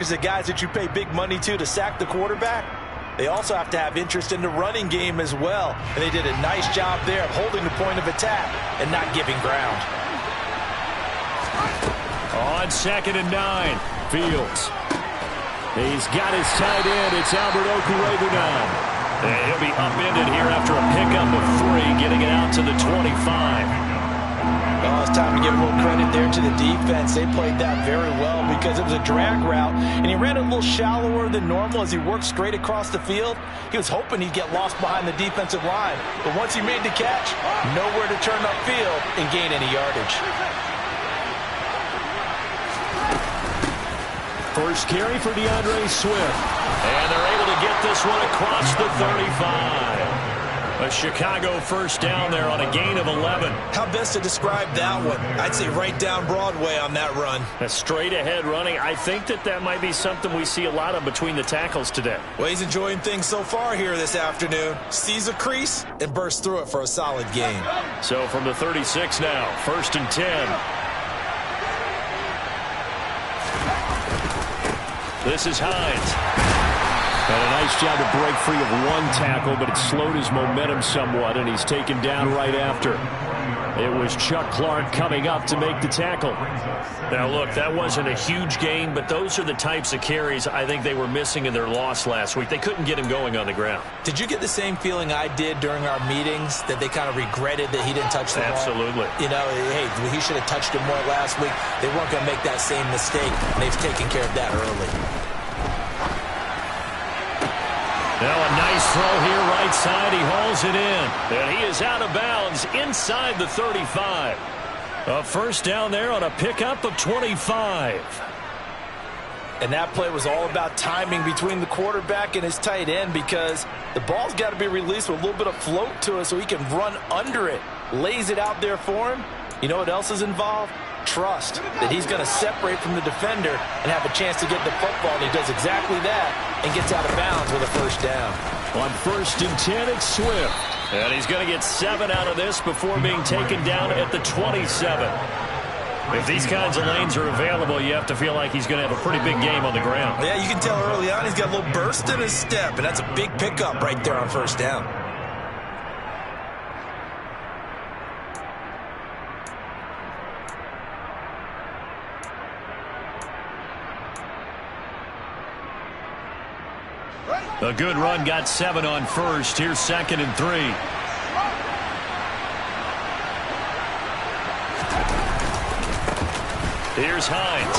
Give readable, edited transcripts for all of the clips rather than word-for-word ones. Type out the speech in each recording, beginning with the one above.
The guys that you pay big money to sack the quarterback, they also have to have interest in the running game as well. And they did a nice job there of holding the point of attack and not giving ground. On 2nd and 9, Fields. He's got his tight end. It's Albert Okwuegbunam. And he'll be upended here after a pickup of 3, getting it out to the 25. Well, it's time to give a little credit there to the defense. They played that very well because it was a drag route, and he ran it a little shallower than normal as he worked straight across the field. He was hoping he'd get lost behind the defensive line, but once he made the catch, nowhere to turn upfield and gain any yardage. First carry for DeAndre Swift, and they're able to get this one across the 35. A Chicago first down there on a gain of 11. How best to describe that one? I'd say right down Broadway on that run. A straight ahead running. I think that might be something we see a lot of between the tackles today. Well, he's enjoying things so far here this afternoon. Sees a crease and bursts through it for a solid gain. So from the 36 now, 1st and 10. This is Hines. Had a nice job to break free of one tackle, but it slowed his momentum somewhat, and he's taken down right after. It was Chuck Clark coming up to make the tackle. Now, look, that wasn't a huge gain, but those are the types of carries I think they were missing in their loss last week. They couldn't get him going on the ground. Did you get the same feeling I did during our meetings, that they kind of regretted that he didn't touch the ball? Absolutely. You know, hey, he should have touched it more last week. They weren't going to make that same mistake, and they've taken care of that early. Now a nice throw here right side. He hauls it in. And he is out of bounds inside the 35. A first down there on a pickup of 25. And that play was all about timing between the quarterback and his tight end, because the ball's got to be released with a little bit of float to it so he can run under it. Lays it out there for him. You know what else is involved? Trust that he's going to separate from the defender and have a chance to get the football, and he does exactly that and gets out of bounds with a first down. On 1st and 10, it's Swift. And he's going to get 7 out of this before being taken down at the 27. If these kinds of lanes are available, you have to feel like he's going to have a pretty big game on the ground. Yeah, you can tell early on he's got a little burst in his step, and that's a big pickup right there on first down. A good run, got 7 on first. Here's 2nd and 3. Here's Hines.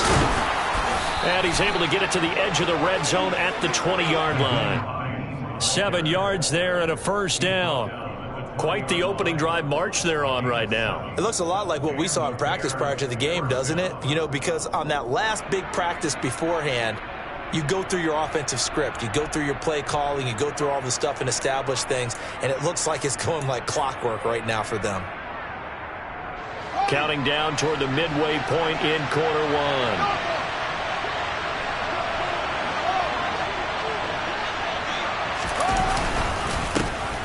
And he's able to get it to the edge of the red zone at the 20-yard line. 7 yards there and a first down. Quite the opening drive march they're on right now. It looks a lot like what we saw in practice prior to the game, doesn't it? You know, because on that last big practice beforehand, you go through your offensive script. You go through your play calling. You go through all the stuff and establish things. And it looks like it's going like clockwork right now for them. Counting down toward the midway point in quarter 1.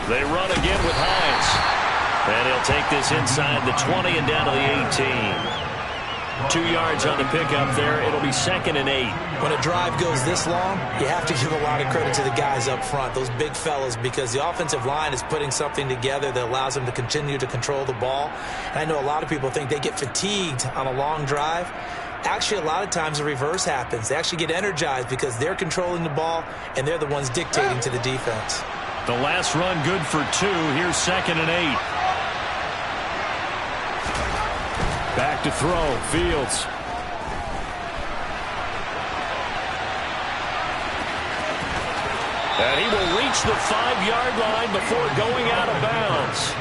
They run again with Hines. And he'll take this inside the 20 and down to the 18. 2 yards on the pickup there. It'll be 2nd and 8. When a drive goes this long, you have to give a lot of credit to the guys up front, those big fellas, because the offensive line is putting something together that allows them to continue to control the ball. And I know a lot of people think they get fatigued on a long drive. Actually, a lot of times the reverse happens. They actually get energized because they're controlling the ball, and they're the ones dictating to the defense. The last run good for 2. Here's 2nd and 8. Back to throw, Fields. And he will reach the 5-yard line before going out of bounds.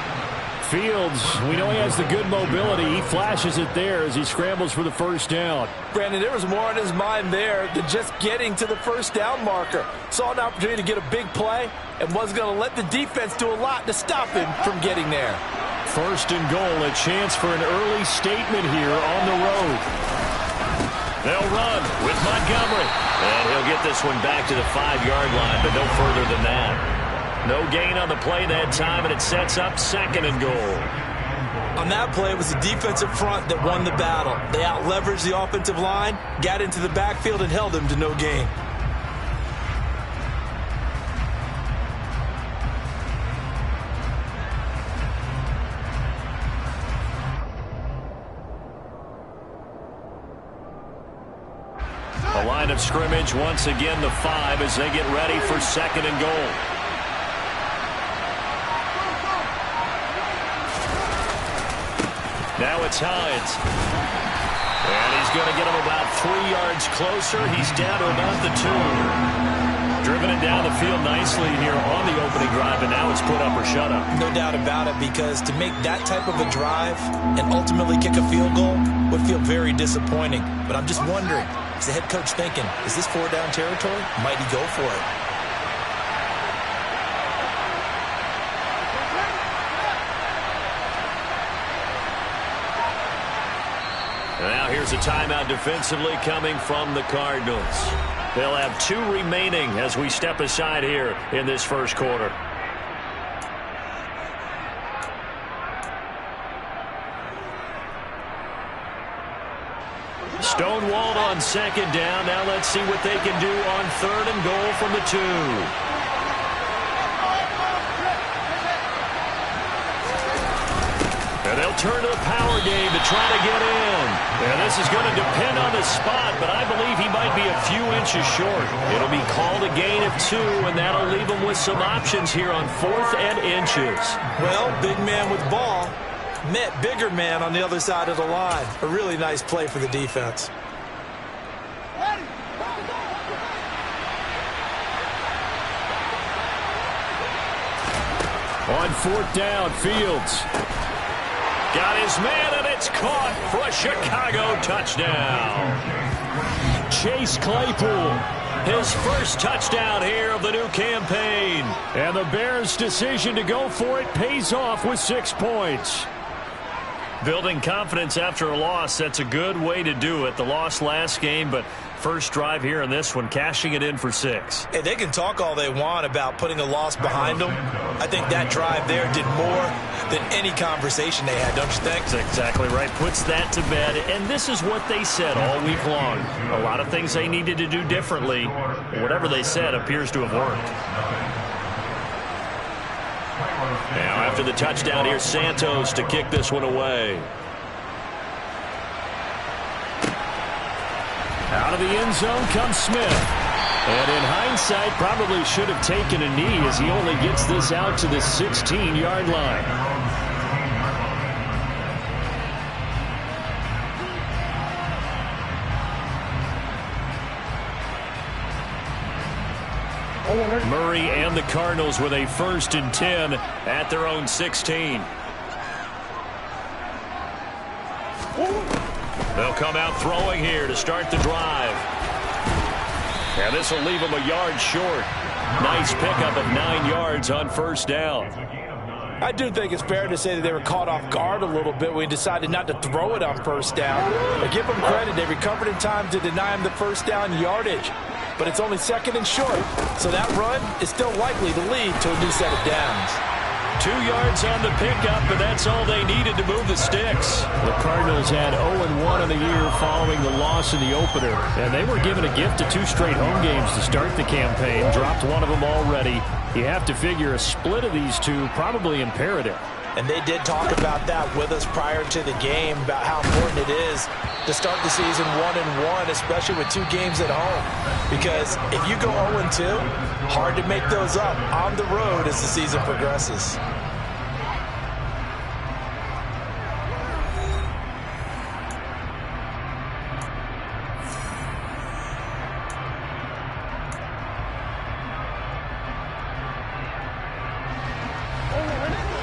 Fields, we know he has the good mobility. He flashes it there as he scrambles for the first down. Brandon, there was more in his mind there than just getting to the first down marker. Saw an opportunity to get a big play and was going to let the defense do a lot to stop him from getting there. 1st and goal, a chance for an early statement here on the road. They'll run with Montgomery. And he'll get this one back to the 5-yard line, but no further than that. No gain on the play that time, and it sets up 2nd and goal. On that play, it was the defensive front that won the battle. They out-leveraged the offensive line, got into the backfield, and held them to no gain. The line of scrimmage, once again, the 5 as they get ready for 2nd and goal. Now it's Hines. And he's going to get him about 3 yards closer. He's down to about the 2. Driven it down the field nicely here on the opening drive, and now it's put up or shut up. No doubt about it, because to make that type of a drive and ultimately kick a field goal would feel very disappointing. But I'm just wondering, is the head coach thinking, is this 4-down territory? Might he go for it? Now here's a timeout defensively coming from the Cardinals. They'll have 2 remaining as we step aside here in this first quarter. Stonewalled on 2nd down. Now let's see what they can do on 3rd and goal from the 2. And they'll turn to the power game to try to get in. And this is going to depend on the spot, but I believe he might be a few inches short. It'll be called a gain of 2, and that'll leave him with some options here on 4th and inches. Well, big man with ball met bigger man on the other side of the line. A really nice play for the defense. On 4th down, Fields got his man, and it's caught for a Chicago touchdown. Chase Claypool, his first touchdown here of the new campaign. And the Bears' decision to go for it pays off with 6 points. Building confidence after a loss, that's a good way to do it. The loss last game, but first drive here in this one, cashing it in for 6. Hey, they can talk all they want about putting a loss behind them. I think that drive there did more than any conversation they had, don't you think? That's exactly right. Puts that to bed. And this is what they said all week long. A lot of things they needed to do differently. Whatever they said appears to have worked. Now after the touchdown, here's Santos to kick this one away. Out of the end zone comes Smith. And in hindsight, probably should have taken a knee as he only gets this out to the 16-yard line. Murray and the Cardinals with a 1st and 10 at their own 16. They'll come out throwing here to start the drive. And this will leave them a yard short. Nice pickup of 9 yards on 1st down. I do think it's fair to say that they were caught off guard a little bit when we decided not to throw it on 1st down. But give them credit. They recovered in time to deny him the 1st down yardage. But it's only 2nd and short. So that run is still likely to lead to a new set of downs. 2 yards on the pickup, but that's all they needed to move the sticks. The Cardinals had 0-1 in the year following the loss in the opener, and they were given a gift of 2 straight home games to start the campaign. Dropped one of them already. You have to figure a split of these 2 probably imperative. And they did talk about that with us prior to the game, about how important it is to start the season 1-1, especially with 2 games at home. Because if you go 0-2, hard to make those up on the road as the season progresses.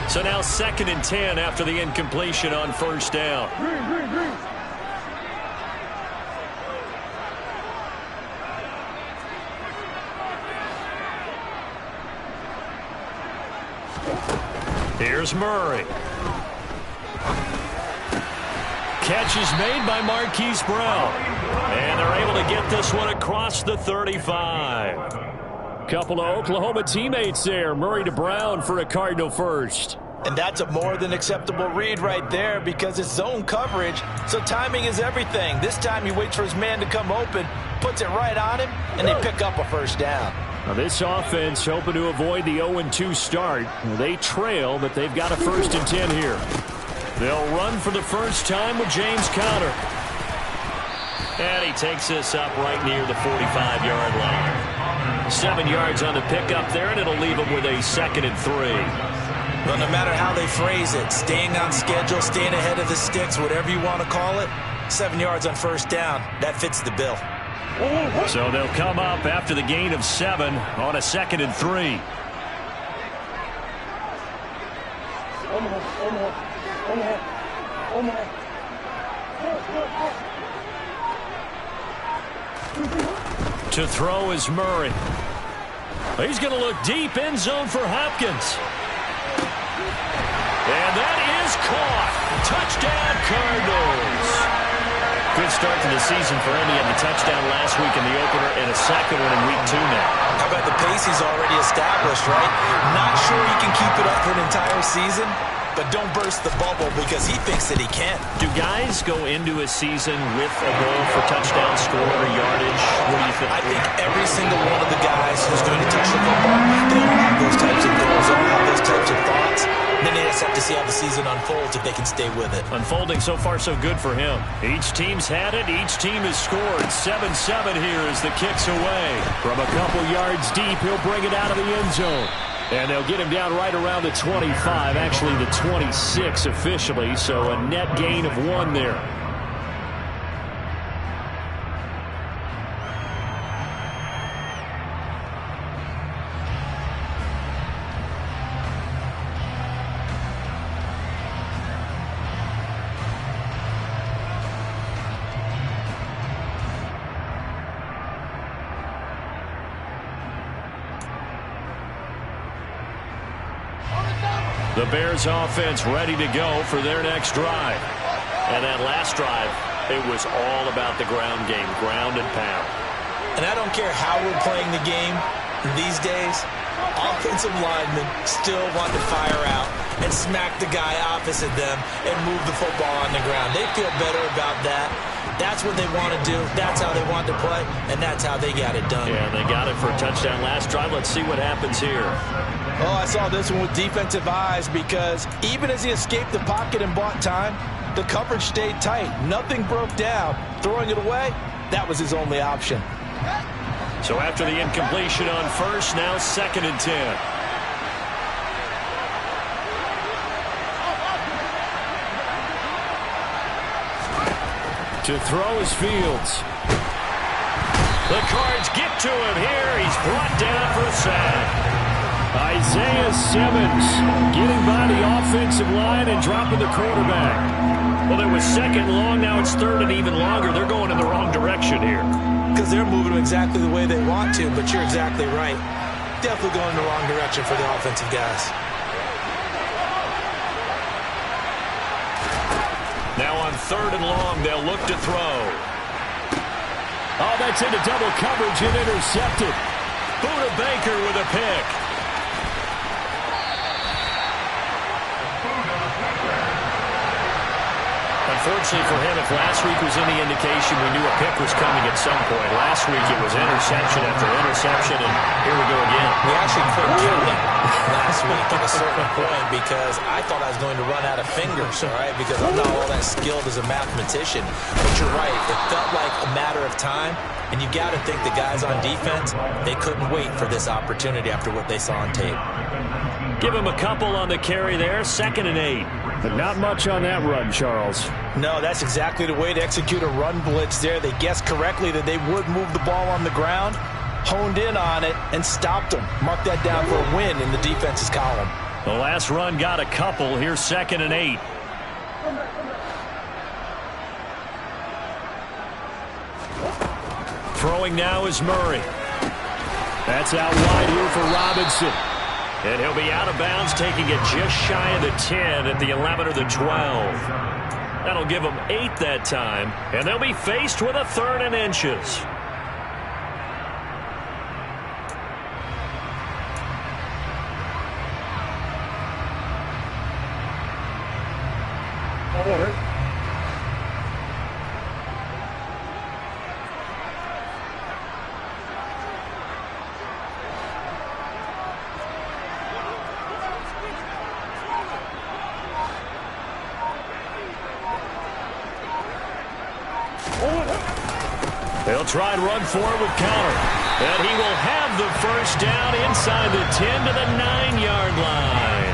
So now 2nd and 10 after the incompletion on 1st down. Here's Murray. Catch is made by Marquise Brown. And they're able to get this one across the 35. Couple of Oklahoma teammates there. Murray to Brown for a Cardinal first. And that's a more than acceptable read right there because it's zone coverage, so timing is everything. This time he waits for his man to come open, puts it right on him, and they pick up a first down. Now this offense hoping to avoid the 0-2 start. They trail, but they've got a 1st and 10 here. They'll run for the first time with James Conner. And he takes this up right near the 45-yard line. 7 yards on the pickup there, and it'll leave him with a 2nd and 3. Well, no matter how they phrase it, staying on schedule, staying ahead of the sticks, whatever you want to call it, 7 yards on first down, that fits the bill. So they'll come up after the gain of 7 on a 2nd and 3. To throw is Murray. He's going to look deep, end zone for Hopkins. And that is caught. Touchdown, Cardinals. Good start to the season for him. He had the touchdown last week in the opener and a second one in week 2 now. How about the pace he's already established, right? Not sure he can keep it up for an entire season, but don't burst the bubble because he thinks that he can. Do guys go into a season with a goal for touchdown score or yardage? What do you think? I think every single one of the guys who's going to touch the football, they all have those types of goals, they all have those types of thoughts. Then they just have to see how the season unfolds if they can stay with it. Unfolding so far so good for him. Each team's had it. Each team has scored. 7-7 here as the kick's away. From a couple yards deep, he'll bring it out of the end zone. And they'll get him down right around the 25, actually the 26 officially, so a net gain of 1 there. The Bears offense ready to go for their next drive. And that last drive, it was all about the ground game, ground and pound. And I don't care how we're playing the game these days, offensive linemen still want to fire out and smack the guy opposite them and move the football on the ground. They feel better about that. That's what they want to do. That's how they want to play, and that's how they got it done. Yeah, they got it for a touchdown last drive. Let's see what happens here. Oh, I saw this one with defensive eyes because even as he escaped the pocket and bought time, the coverage stayed tight. Nothing broke down. Throwing it away, that was his only option. So after the incompletion on first, now 2nd and 10. To throw is Fields. The Cards get to him here. He's brought down for a sack. Isaiah Simmons getting by the offensive line and dropping the quarterback. Well, it was 2nd long. Now it's 3rd and even longer. They're going in the wrong direction here. Because they're moving exactly the way they want to, but you're exactly right. Definitely going in the wrong direction for the offensive guys. Now on 3rd and long, they'll look to throw. Oh, that's into double coverage and intercepted. Buda Baker with a pick. Unfortunately for him, if last week was any indication, we knew a pick was coming at some point. Last week it was interception after interception, and here we go again. We actually couldn't count it last week at a certain point because I thought I was going to run out of fingers, all right, because I'm not all that skilled as a mathematician. But you're right. It felt like a matter of time, and you got to think the guys on defense, they couldn't wait for this opportunity after what they saw on tape. Give him a couple on the carry there, 2nd and 8. But not much on that run, Charles. No, that's exactly the way to execute a run blitz there. They guessed correctly that they would move the ball on the ground, honed in on it, and stopped them. Mark that down for a win in the defense's column. The last run got a couple. Here's 2nd and 8. Throwing now is Murray. That's out wide here for Robinson. And he'll be out of bounds, taking it just shy of the 10 at the 11 or the 12. That'll give them 8 that time, and they'll be faced with a 3rd and inches. try and run for it with counter. And he will have the first down inside the 10 to the 9-yard line.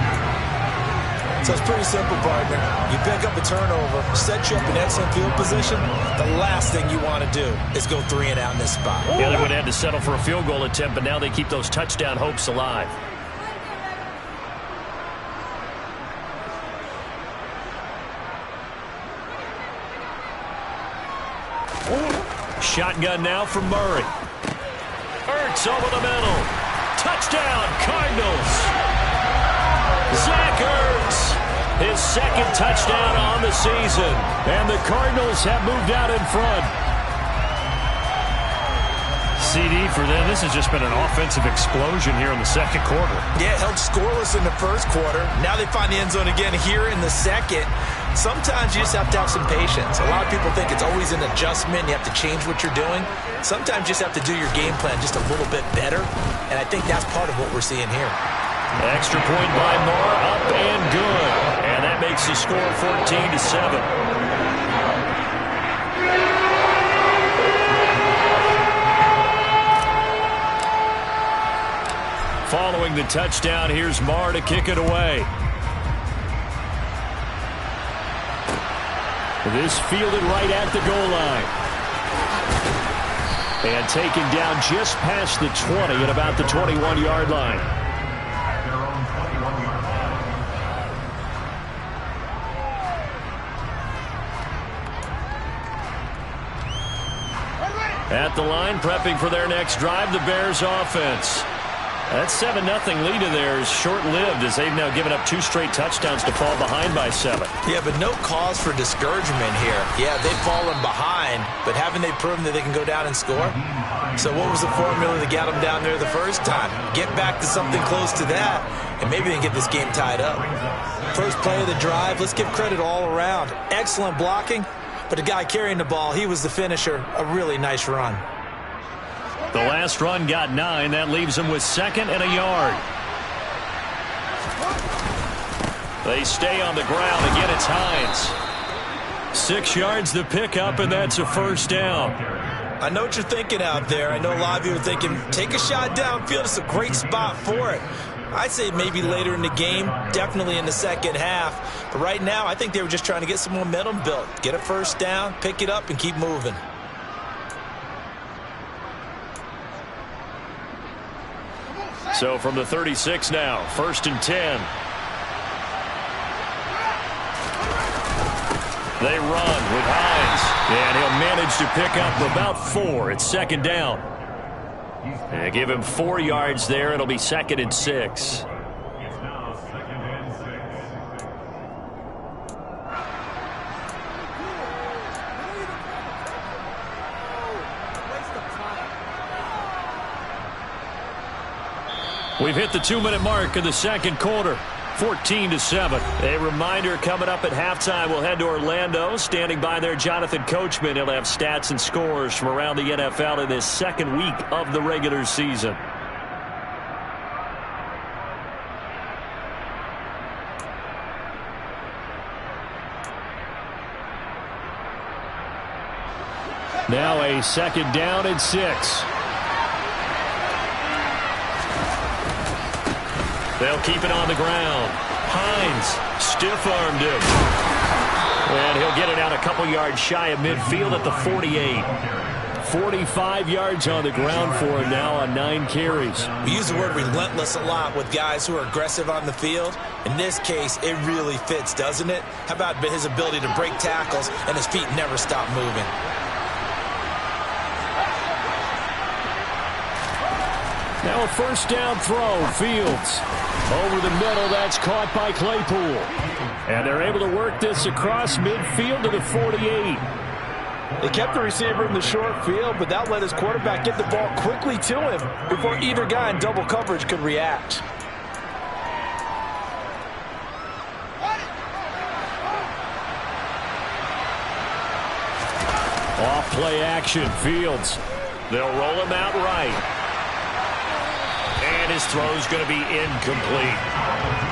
So it's pretty simple, partner. You pick up a turnover, set you up in excellent field position. The last thing you want to do is go 3 and out in this spot. Yeah, they would have had to settle for a field goal attempt, but now they keep those touchdown hopes alive. Shotgun now from Murray. Ertz over the middle. Touchdown, Cardinals. Zach Ertz, his second touchdown on the season. And the Cardinals have moved out in front. CD for them. This has just been an offensive explosion here in the second quarter. Yeah, held scoreless in the first quarter. Now they find the end zone again here in the second. Sometimes you just have to have some patience. A lot of people think it's always an adjustment. You have to change what you're doing. Sometimes you just have to do your game plan just a little bit better. And I think that's part of what we're seeing here. Extra point by Moore, up and good. And that makes the score 14-7. Following the touchdown, here's Marr to kick it away. This fielded right at the goal line. And taken down just past the 20 at about the 21-yard line. At the line, prepping for their next drive, the Bears offense. That 7-0 lead of theirs short-lived as they've now given up 2 straight touchdowns to fall behind by 7. Yeah, but no cause for discouragement here. Yeah, they've fallen behind, but haven't they proven that they can go down and score? So what was the formula that got them down there the first time? Get back to something close to that, and maybe they can get this game tied up. First play of the drive, let's give credit all around. Excellent blocking, but the guy carrying the ball, he was the finisher. A really nice run. The last run got 9. That leaves them with 2nd and a yard. They stay on the ground. Again, it's Hines. 6 yards the pickup, and that's a first down. I know what you're thinking out there. I know a lot of you are thinking, take a shot downfield. It's a great spot for it. I'd say maybe later in the game, definitely in the second half. But right now, I think they were just trying to get some momentum built. Get a first down, pick it up, and keep moving. So from the 36 now, 1st and 10. They run with Hines, and he'll manage to pick up about 4. It's 2nd down. And give him 4 yards there. It'll be 2nd and 6. We've hit the 2-minute mark of the second quarter. 14-7. A reminder coming up at halftime. We'll head to Orlando. Standing by there, Jonathan Coachman. He'll have stats and scores from around the NFL in this second week of the regular season. Now a 2nd down and 6. They'll keep it on the ground. Hines stiff-armed him. And he'll get it out a couple yards shy of midfield at the 48. 45 yards on the ground for him now on 9 carries. We use the word relentless a lot with guys who are aggressive on the field. In this case, it really fits, doesn't it? How about his ability to break tackles and his feet never stop moving? Now a first down throw. Fields over the middle. That's caught by Claypool. And they're able to work this across midfield to the 48. They kept the receiver in the short field, but that let his quarterback get the ball quickly to him before either guy in double coverage could react. Off play action. Fields. They'll roll him out right. And this throw is going to be incomplete.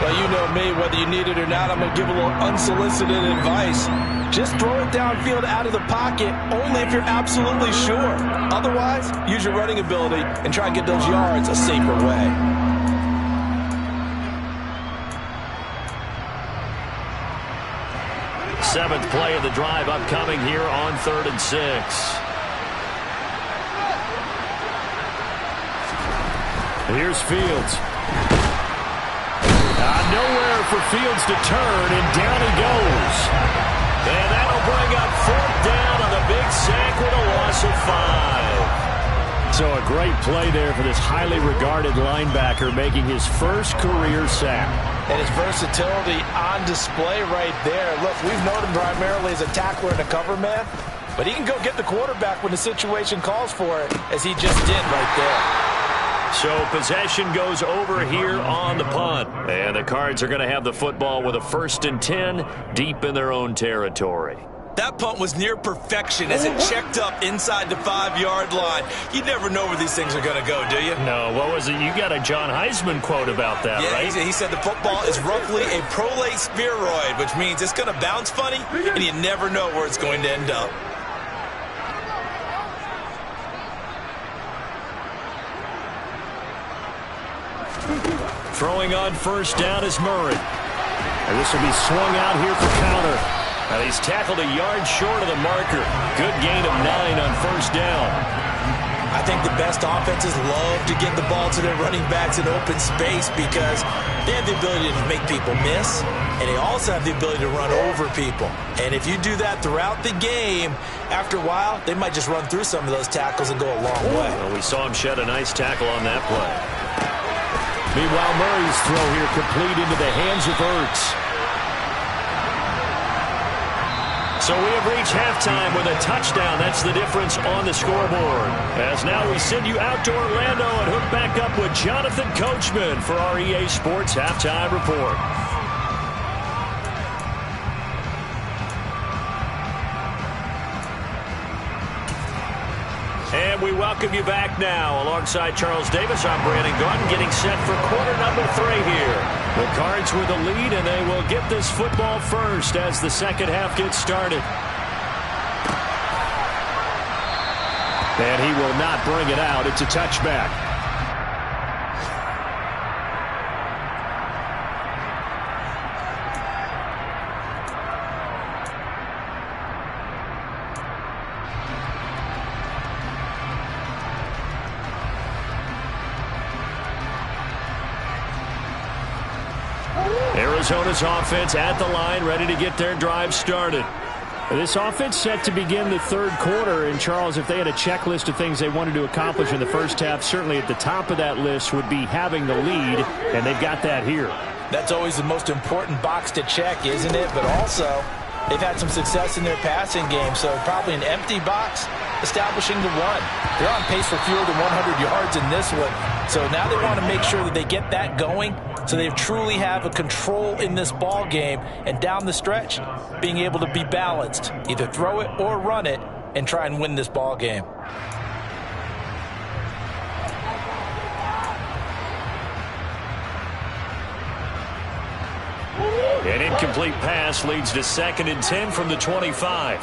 Well, you know me, whether you need it or not, I'm going to give a little unsolicited advice. Just throw it downfield out of the pocket only if you're absolutely sure. Otherwise, use your running ability and try and get those yards a safer way. Seventh play of the drive upcoming here on 3rd and 6. Here's Fields. Nowhere for Fields to turn, and down he goes. And that'll bring up 4th down on the big sack with a loss of 5. So a great play there for this highly regarded linebacker, making his first career sack. And his versatility on display right there. Look, we've known him primarily as a tackler and a cover man, but he can go get the quarterback when the situation calls for it, as he just did right there. So possession goes over here on the punt. And the Cards are going to have the football with a 1st and 10 deep in their own territory. That punt was near perfection as it checked up inside the 5-yard line. You never know where these things are going to go, do you? No, what was it? You got a John Heisman quote about that, right? He said the football is roughly a prolate spheroid, which means it's going to bounce funny, and you never know where it's going to end up. Throwing on 1st down is Murray. And this will be swung out here for counter. And he's tackled a yard short of the marker. Good gain of 9 on 1st down. I think the best offenses love to get the ball to their running backs in open space because they have the ability to make people miss, and they also have the ability to run over people. And if you do that throughout the game, after a while, they might just run through some of those tackles and go a long way. Well, we saw him shed a nice tackle on that play. Meanwhile, Murray's throw here complete into the hands of Ertz. So we have reached halftime with a touchdown. That's the difference on the scoreboard. As now we send you out to Orlando and hook back up with Jonathan Coachman for our EA Sports Halftime Report. And we welcome you back now. Alongside Charles Davis, I'm Brandon Gaudin, getting set for quarter number 3 here. The Cards with the lead, and they will get this football first as the second half gets started. And he will not bring it out. It's a touchback. Arizona's offense at the line, ready to get their drive started. This offense set to begin the third quarter. And, Charles, if they had a checklist of things they wanted to accomplish in the first half, certainly at the top of that list would be having the lead, and they've got that here. That's always the most important box to check, isn't it? But also, they've had some success in their passing game, so probably an empty box establishing the run. They're on pace for fewer than 100 yards in this one, so now they want to make sure that they get that going so they truly have a control in this ball game, and down the stretch, being able to be balanced, either throw it or run it, and try and win this ball game. An incomplete pass leads to 2nd and 10 from the 25.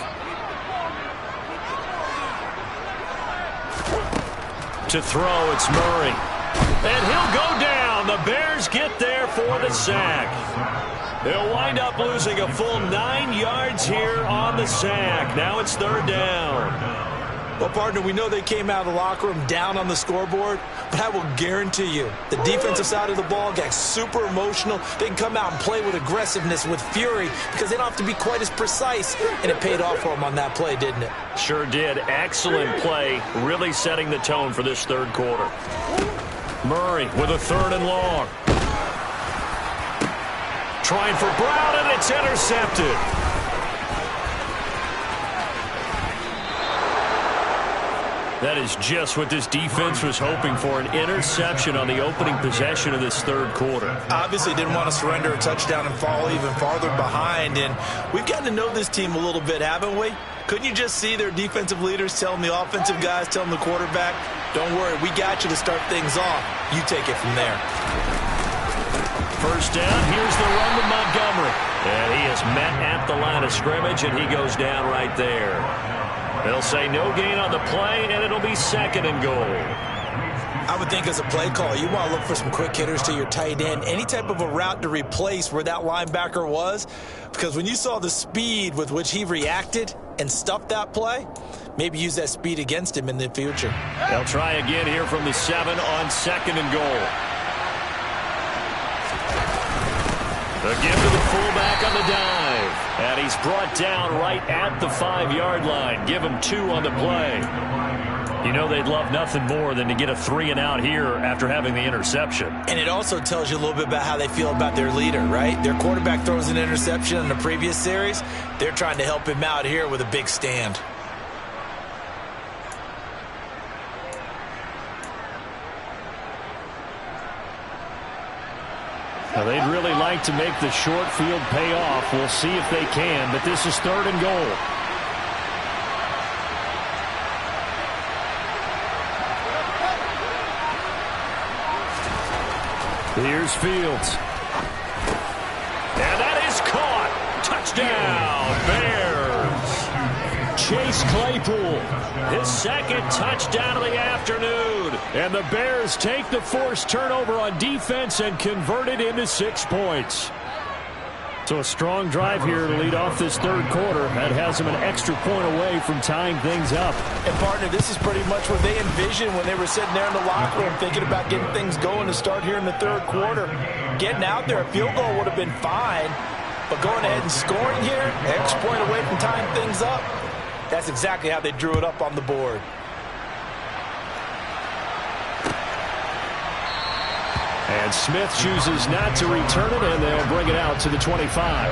To throw, it's Murray. And he'll go down. The Bears get there for the sack. They'll wind up losing a full 9 yards here on the sack. Now it's 3rd down. Well, partner, we know they came out of the locker room down on the scoreboard, but I will guarantee you the defensive side of the ball got super emotional. They can come out and play with aggressiveness, with fury, because they don't have to be quite as precise, and it paid off for them on that play, didn't it? Sure did. Excellent play, really setting the tone for this third quarter. Murray with a 3rd and long. Trying for Brown, and it's intercepted. That is just what this defense was hoping for, an interception on the opening possession of this third quarter. Obviously didn't want to surrender a touchdown and fall even farther behind, and we've gotten to know this team a little bit, haven't we? Couldn't you just see their defensive leaders telling the offensive guys, telling the quarterback, Don't worry, we got you to start things off. You take it from there. First down, here's the run to Montgomery. And he is met at the line of scrimmage, and he goes down right there. They'll say no gain on the play, and it'll be second and goal. I would think as a play call, you want to look for some quick hitters to your tight end. Any type of a route to replace where that linebacker was. Because when you saw the speed with which he reacted and stuffed that play, maybe use that speed against him in the future. They'll try again here from the 7 on second and goal. Again to the fullback on the dive. And he's brought down right at the 5-yard line. Give him 2 on the play. You know they'd love nothing more than to get a 3 and out here after having the interception. And it also tells you a little bit about how they feel about their leader, right? Their quarterback throws an interception in the previous series. They're trying to help him out here with a big stand. Now, they'd really like to make the short field pay off. We'll see if they can, but this is third and goal. Here's Fields. And that is caught. Touchdown, Bears. Chase Claypool, his second touchdown of the afternoon. And the Bears take the forced turnover on defense and convert it into 6 points. So a strong drive here to lead off this third quarter. That has them an extra point away from tying things up. And, partner, this is pretty much what they envisioned when they were sitting there in the locker room thinking about getting things going to start here in the third quarter. Getting out there, a field goal would have been fine. But going ahead and scoring here, extra point away from tying things up, that's exactly how they drew it up on the board. And Smith chooses not to return it, and they'll bring it out to the 25.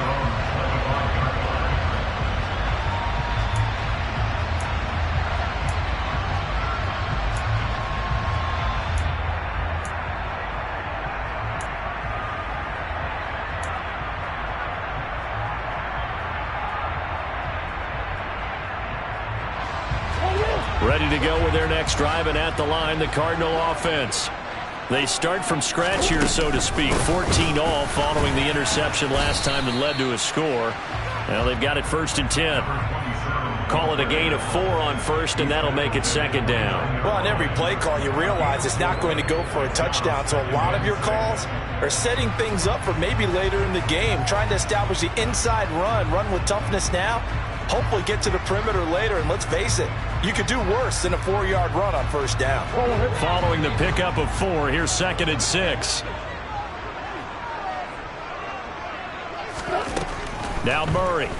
Ready to go with their next drive, and at the line, the Cardinal offense. They start from scratch here, so to speak. 14 all following the interception last time that led to a score. Now they've got it 1st and 10. Call it a gain of 4 on first, and that'll make it second down. Well, on every play call, you realize it's not going to go for a touchdown. So a lot of your calls are setting things up for maybe later in the game, trying to establish the inside run with toughness now. Hopefully get to the perimeter later, and let's face it, you could do worse than a 4-yard run on first down. Following the pickup of 4, here's 2nd and 6. Now Murray.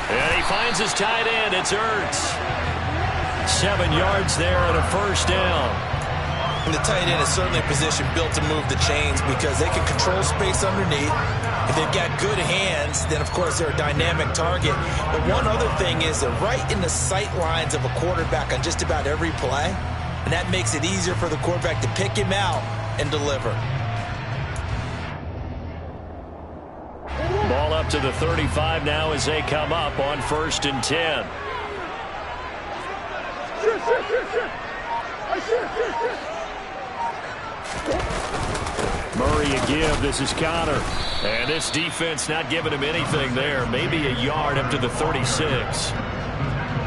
And he finds his tight end. It's Ertz. 7 yards there and a first down. And the tight end is certainly a position built to move the chains because they can control space underneath. If they've got good hands, then, of course, they're a dynamic target. But one other thing is they're right in the sight lines of a quarterback on just about every play. And that makes it easier for the quarterback to pick him out and deliver. Ball up to the 35 now as they come up on 1st and 10. Murray a give. This is Connor. And this defense not giving him anything there. Maybe a yard up to the 36.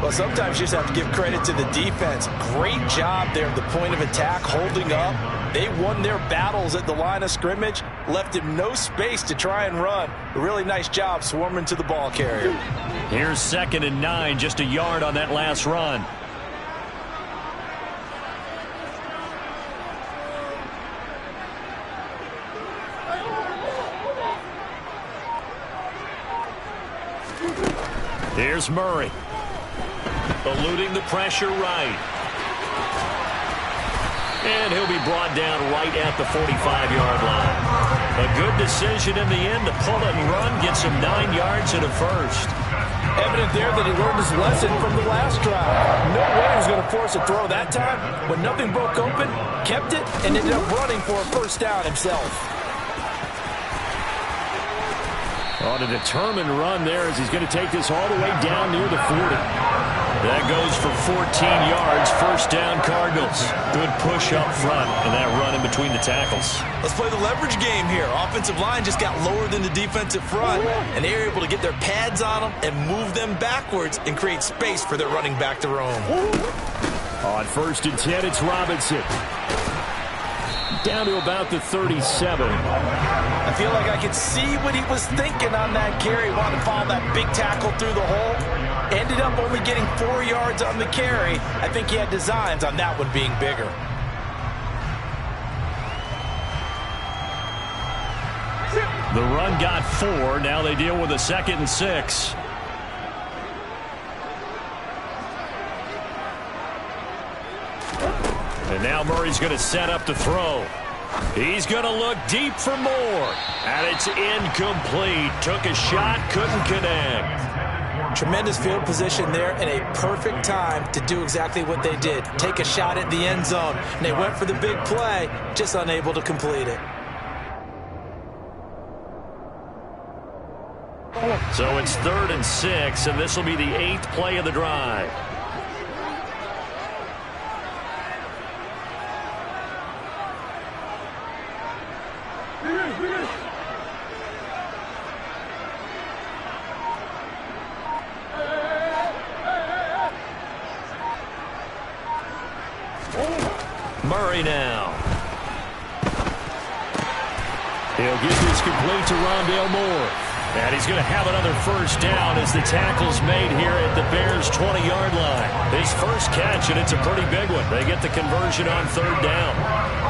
Well, sometimes you just have to give credit to the defense. Great job there at the point of attack, holding up. They won their battles at the line of scrimmage, left him no space to try and run. A really nice job swarming to the ball carrier. Here's 2nd and 9, just a yard on that last run. Here's Murray. Eluding the pressure right. And he'll be brought down right at the 45-yard line. A good decision in the end to pull it and run, gets him 9 yards and a first. Evident there that he learned his lesson from the last drive. No way he was going to force a throw that time. When nothing broke open, kept it, and ended up running for a first down himself. On a determined run there as he's going to take this all the way down near the 40. That goes for 14 yards. First down, Cardinals. Good push up front, and that run in between the tackles. Let's play the leverage game here. Offensive line just got lower than the defensive front, and they were able to get their pads on them and move them backwards and create space for their running back to roam. On 1st and 10, it's Robinson. Down to about the 37. I feel like I could see what he was thinking on that carry. Wanted to follow that big tackle through the hole. Ended up only getting 4 yards on the carry. I think he had designs on that one being bigger. The run got 4. Now they deal with a 2nd and 6. And now Murray's going to set up to throw. He's going to look deep for more. And it's incomplete. Took a shot, couldn't connect. Tremendous field position there and a perfect time to do exactly what they did. Take a shot at the end zone. And they went for the big play, just unable to complete it. So it's 3rd and 6, and this will be the 8th play of the drive. Murray now. He'll get this complete to Rondale Moore. And he's going to have another first down as the tackle's made here at the Bears' 20-yard line. His first catch, and it's a pretty big one. They get the conversion on 3rd down.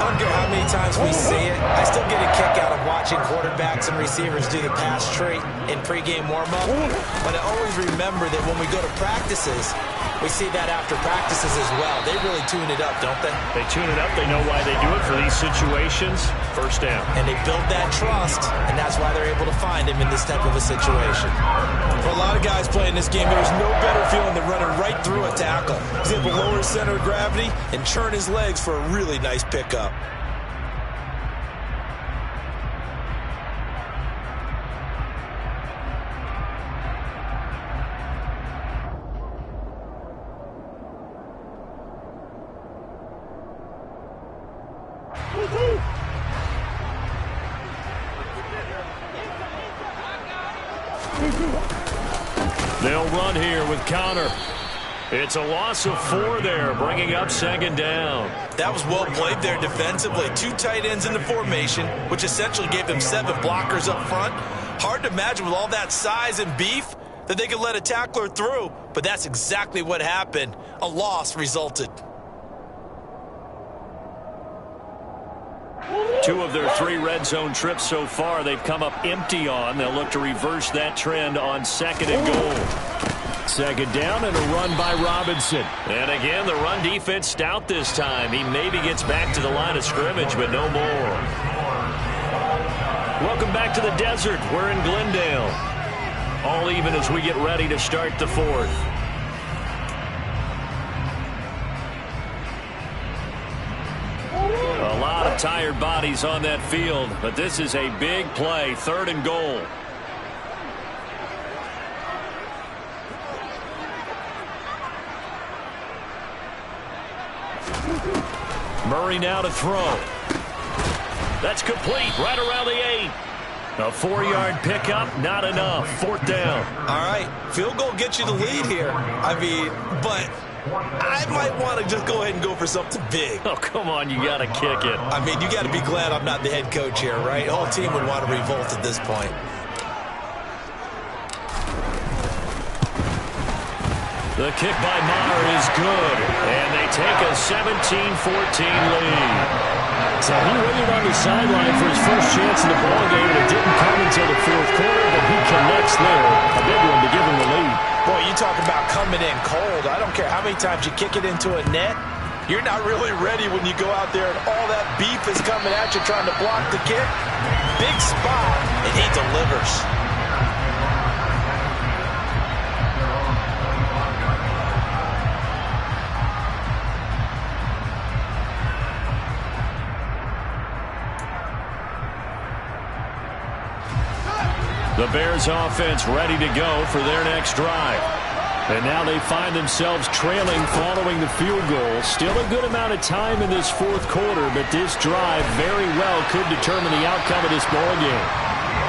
I don't care how many times we see it. I still get a kick out of watching quarterbacks and receivers do the pass tree in pregame warm-up. But I always remember that when we go to practices, we see that after practices as well. They really tune it up, don't they? They tune it up. They know why they do it for these situations. First down. And they build that trust, and that's why they're able to find him in this type of a situation. For a lot of guys playing this game, there's no better feeling than running right through a tackle. He's able to lower his center of gravity and churn his legs for a really nice pickup. They'll run here with Connor. It's a loss of 4 there, bringing up 2nd down. That was well played there defensively. 2 tight ends in the formation, which essentially gave them 7 blockers up front. Hard to imagine with all that size and beef that they could let a tackler through, but that's exactly what happened. A loss resulted. 2 of their 3 red zone trips so far, they've come up empty on. They'll look to reverse that trend on 2nd and goal. 2nd down and a run by Robinson. And again, the run defense stout this time. He maybe gets back to the line of scrimmage, but no more. Welcome back to the desert. We're in Glendale. All even as we get ready to start the 4th. A lot of tired bodies on that field, but this is a big play. 3rd and goal. Murray now to throw. That's complete right around the 8. A 4-yard pickup, not enough. 4th down. All right, field goal gets you the lead here. I mean, but I might want to just go ahead and go for something big. Oh, come on, you got to kick it. I mean, you got to be glad I'm not the head coach here, right? The whole team would want to revolt at this point. The kick by Maher is good, and they take a 17-14 lead. So he waited on the sideline for his first chance in the ballgame, and it didn't come until the 4th quarter, but he connects there. A big one to give him the lead. Boy, you talk about coming in cold. I don't care how many times you kick it into a net. You're not really ready when you go out there and all that beef is coming at you trying to block the kick. Big spot, and he delivers. The Bears offense ready to go for their next drive. And now they find themselves trailing following the field goal. Still a good amount of time in this fourth quarter, but this drive very well could determine the outcome of this ball game.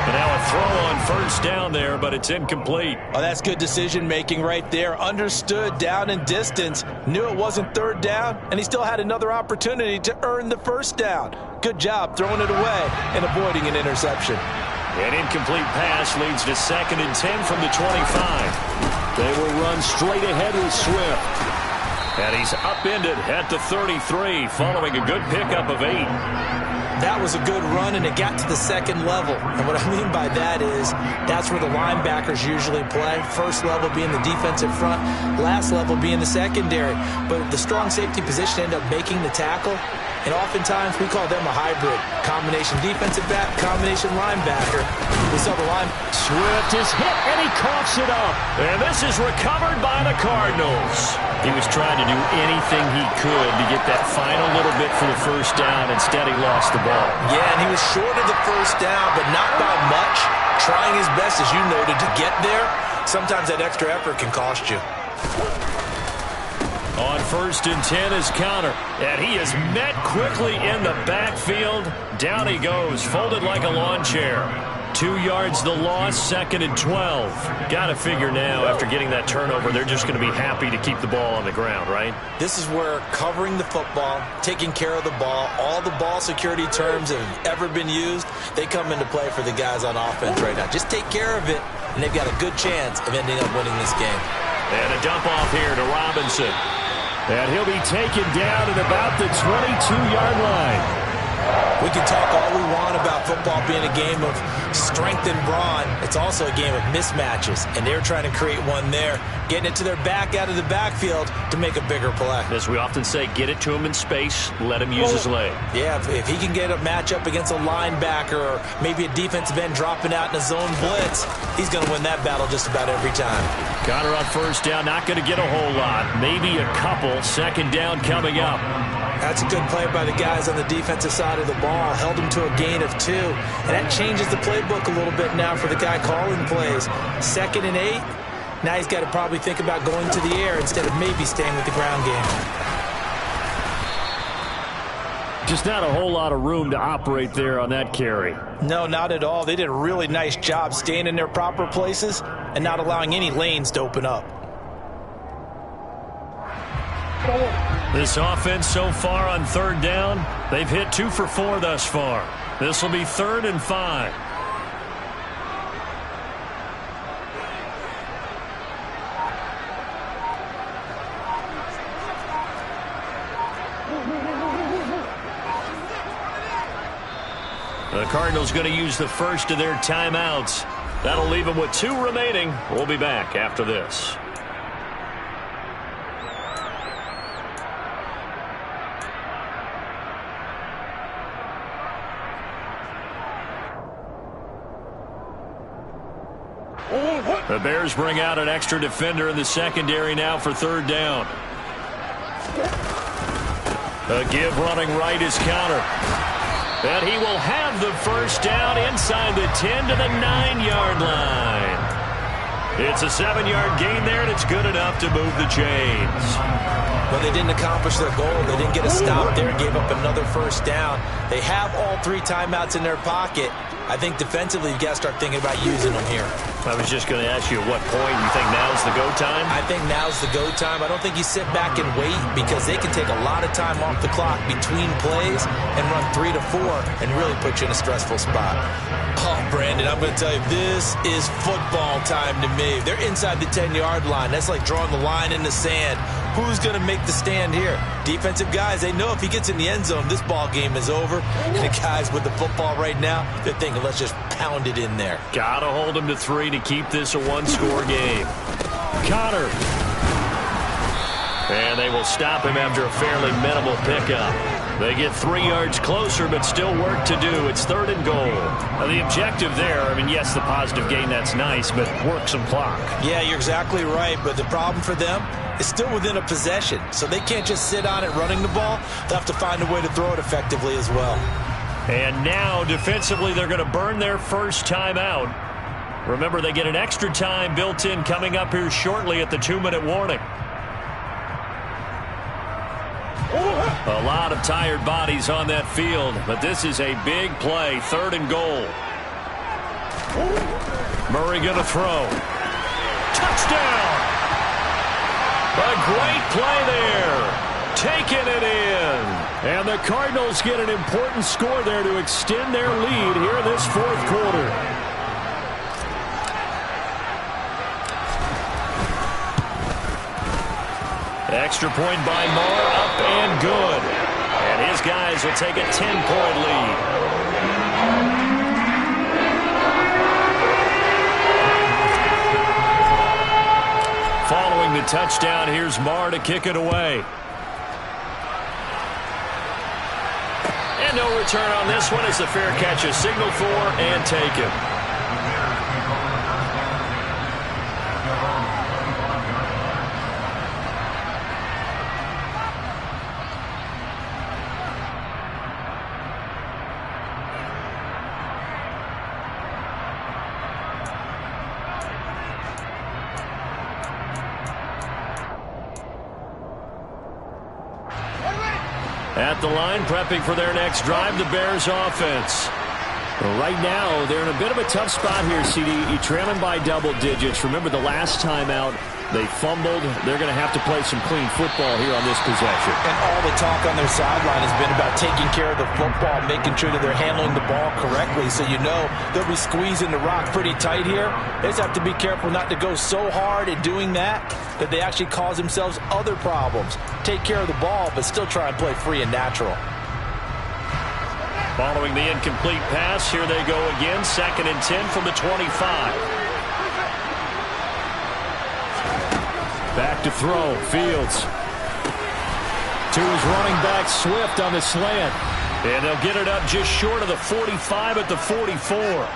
And now a throw on first down there, but it's incomplete. Oh, that's good decision-making right there. Understood down and distance. Knew it wasn't third down, and he still had another opportunity to earn the first down. Good job throwing it away and avoiding an interception. An incomplete pass leads to 2nd and 10 from the 25. They will run straight ahead with Swift. And he's upended at the 33 following a good pickup of 8. That was a good run, and it got to the second level. And what I mean by that is that's where the linebackers usually play. First level being the defensive front, last level being the secondary. But the strong safety position ended up making the tackle. And oftentimes we call them a hybrid. Combination defensive back, combination linebacker. We saw the line. Swift is hit, and he coughs it up. And this is recovered by the Cardinals. He was trying to do anything he could to get that final little bit for the first down. Instead, he lost the ball. Yeah, and he was short of the first down, but not by much. Trying his best, as you noted, to get there. Sometimes that extra effort can cost you. On 1st and 10 is Conner. And he is met quickly in the backfield. Down he goes, folded like a lawn chair. 2 yards the loss, 2nd and 12. Got to figure now, after getting that turnover, they're just going to be happy to keep the ball on the ground, right? This is where covering the football, taking care of the ball, all the ball security terms that have ever been used, they come into play for the guys on offense right now. Just take care of it, and they've got a good chance of ending up winning this game. And a dump off here to Robinson. And he'll be taken down at about the 22-yard line. We can talk all we want about football being a game of strength and brawn. It's also a game of mismatches, and they're trying to create one there, getting it to their back out of the backfield to make a bigger play. As we often say, get it to him in space, let him use his leg. Yeah, if he can get a matchup against a linebacker or maybe a defensive end dropping out in a zone blitz, he's going to win that battle just about every time. Conner on first down, not going to get a whole lot, maybe a couple. 2nd down coming up. That's a good play by the guys on the defensive side of the ball. Held him to a gain of 2. And that changes the playbook a little bit now for the guy calling plays. 2nd and 8. Now he's got to probably think about going to the air instead of maybe staying with the ground game. Just not a whole lot of room to operate there on that carry. No, not at all. They did a really nice job staying in their proper places and not allowing any lanes to open up. This offense so far on 3rd down, they've hit 2 for 4 thus far. This will be 3rd and 5. The Cardinals going to use the first of their timeouts. That'll leave them with 2 remaining. We'll be back after this. The Bears bring out an extra defender in the secondary now for 3rd down. A give running right is Conner. And he will have the first down inside the 10 to the 9-yard line. It's a 7-yard gain there, and it's good enough to move the chains. Well, they didn't accomplish their goal. They didn't get a stop there, gave up another first down. They have all 3 timeouts in their pocket. I think defensively, you've got to start thinking about using them here. I was just going to ask you at what point you think now's the go time? I think now's the go time. I don't think you sit back and wait because they can take a lot of time off the clock between plays and run 3 to 4 and really put you in a stressful spot. Oh, Brandon, I'm going to tell you, this is football time to me. They're inside the 10-yard line. That's like drawing the line in the sand. Who's going to make the stand here? Defensive guys, they know if he gets in the end zone, this ball game is over. And the guys with the football right now, they're thinking, let's just pound it in there. Got to hold him to 3 to keep this a 1-score game. Conner. And they will stop him after a fairly minimal pickup. They get 3 yards closer, but still work to do. It's 3rd and goal. Now, the objective there, I mean, yes, the positive gain, that's nice, but work some clock. Yeah, you're exactly right, but the problem for them is still within a possession, so they can't just sit on it running the ball. They'll have to find a way to throw it effectively as well. And now, defensively, they're going to burn their first timeout. Remember, they get an extra time built in coming up here shortly at the 2-minute warning. A lot of tired bodies on that field, but this is a big play, 3rd and goal. Murray going to throw. Touchdown! A great play there. Taking it in. And the Cardinals get an important score there to extend their lead here in this 4th quarter. Extra point by Moore, up and good. And his guys will take a 10-point lead. Following the touchdown, here's Marr to kick it away. And no return on this one as the fair catch is signaled for and taken. At the line, prepping for their next drive, the Bears offense. Well, right now, they're in a bit of a tough spot here, CD. You're trailing by double digits. Remember the last time out, they fumbled. They're going to have to play some clean football here on this possession. And all the talk on their sideline has been about taking care of the football, making sure that they're handling the ball correctly. So you know they'll be squeezing the rock pretty tight here. They just have to be careful not to go so hard in doing that they actually cause themselves other problems. Take care of the ball, but still try and play free and natural. Following the incomplete pass, here they go again. 2nd and 10 from the 25. Back to throw. Fields. To his running back, Swift on the slant. And they'll get it up just short of the 45 at the 44.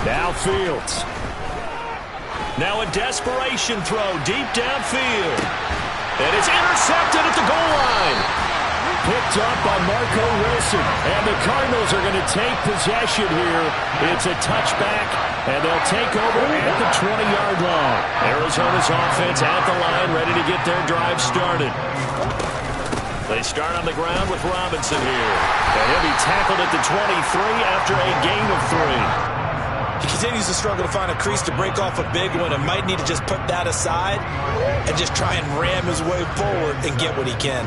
Now Fields. Now a desperation throw deep downfield. And it's intercepted at the goal line. Picked up by Marco Wilson. And the Cardinals are going to take possession here. It's a touchback, and they'll take over at the 20-yard line. Arizona's offense at the line, ready to get their drive started. They start on the ground with Robinson here. And he'll be tackled at the 23 after a gain of 3. He continues to struggle to find a crease to break off a big one and might need to just put that aside and just try and ram his way forward and get what he can.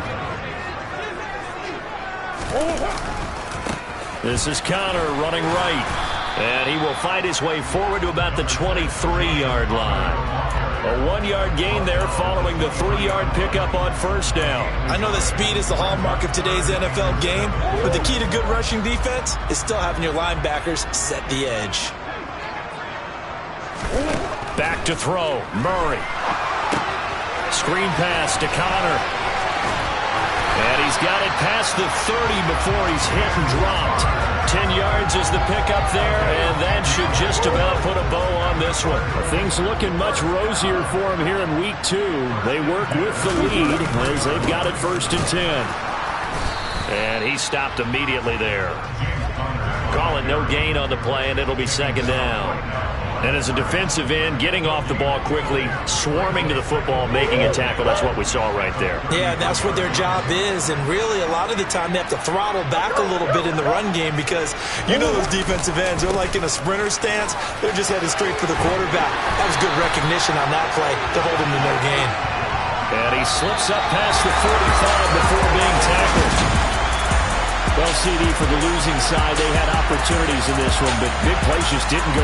This is Connor running right. And he will find his way forward to about the 23-yard line. A 1-yard gain there following the 3-yard pickup on 1st down. I know that speed is the hallmark of today's NFL game, but the key to good rushing defense is still having your linebackers set the edge. Back to throw. Murray. Screen pass to Connor. And he's got it past the 30 before he's hit and dropped. 10 yards is the pickup there, and that should just about put a bow on this one. Things looking much rosier for him here in week 2. They work with the lead as they've got it 1st and 10. And he stopped immediately there. Call it no gain on the play, and it'll be 2nd down. And as a defensive end, getting off the ball quickly, swarming to the football, making a tackle, that's what we saw right there. Yeah, that's what their job is, and really a lot of the time they have to throttle back a little bit in the run game because you know those defensive ends, they're like in a sprinter stance, they're just headed straight for the quarterback. That was good recognition on that play to hold him to no gain. And he slips up past the 45 before being tackled. Well, CD, for the losing side, they had opportunities in this one, but big plays just didn't go